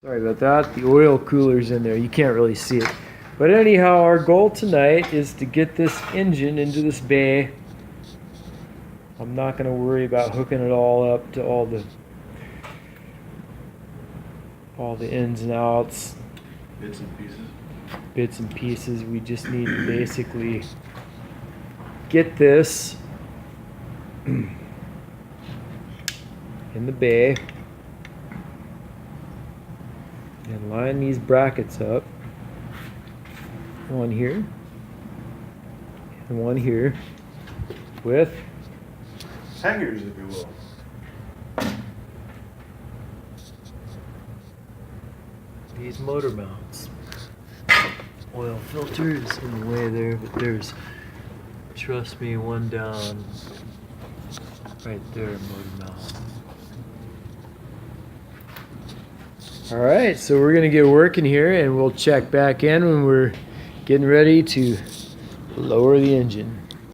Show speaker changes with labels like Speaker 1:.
Speaker 1: Sorry about that. The oil cooler's in there. You can't really see it. But anyhow, our goal tonight is to get this engine into this bay. I'm not going to worry about hooking it all up to all the ins and outs.
Speaker 2: Bits and pieces.
Speaker 1: Bits and pieces. We just need to basically get this in the bay and line these brackets up. One here and one here with
Speaker 2: hangers, if you will.
Speaker 1: These motor mounts. Oil filters in the way there, but there's, trust me, one down right there, motor mount. Alright, so we're going to get working here and we'll check back in when we're getting ready to lower the engine.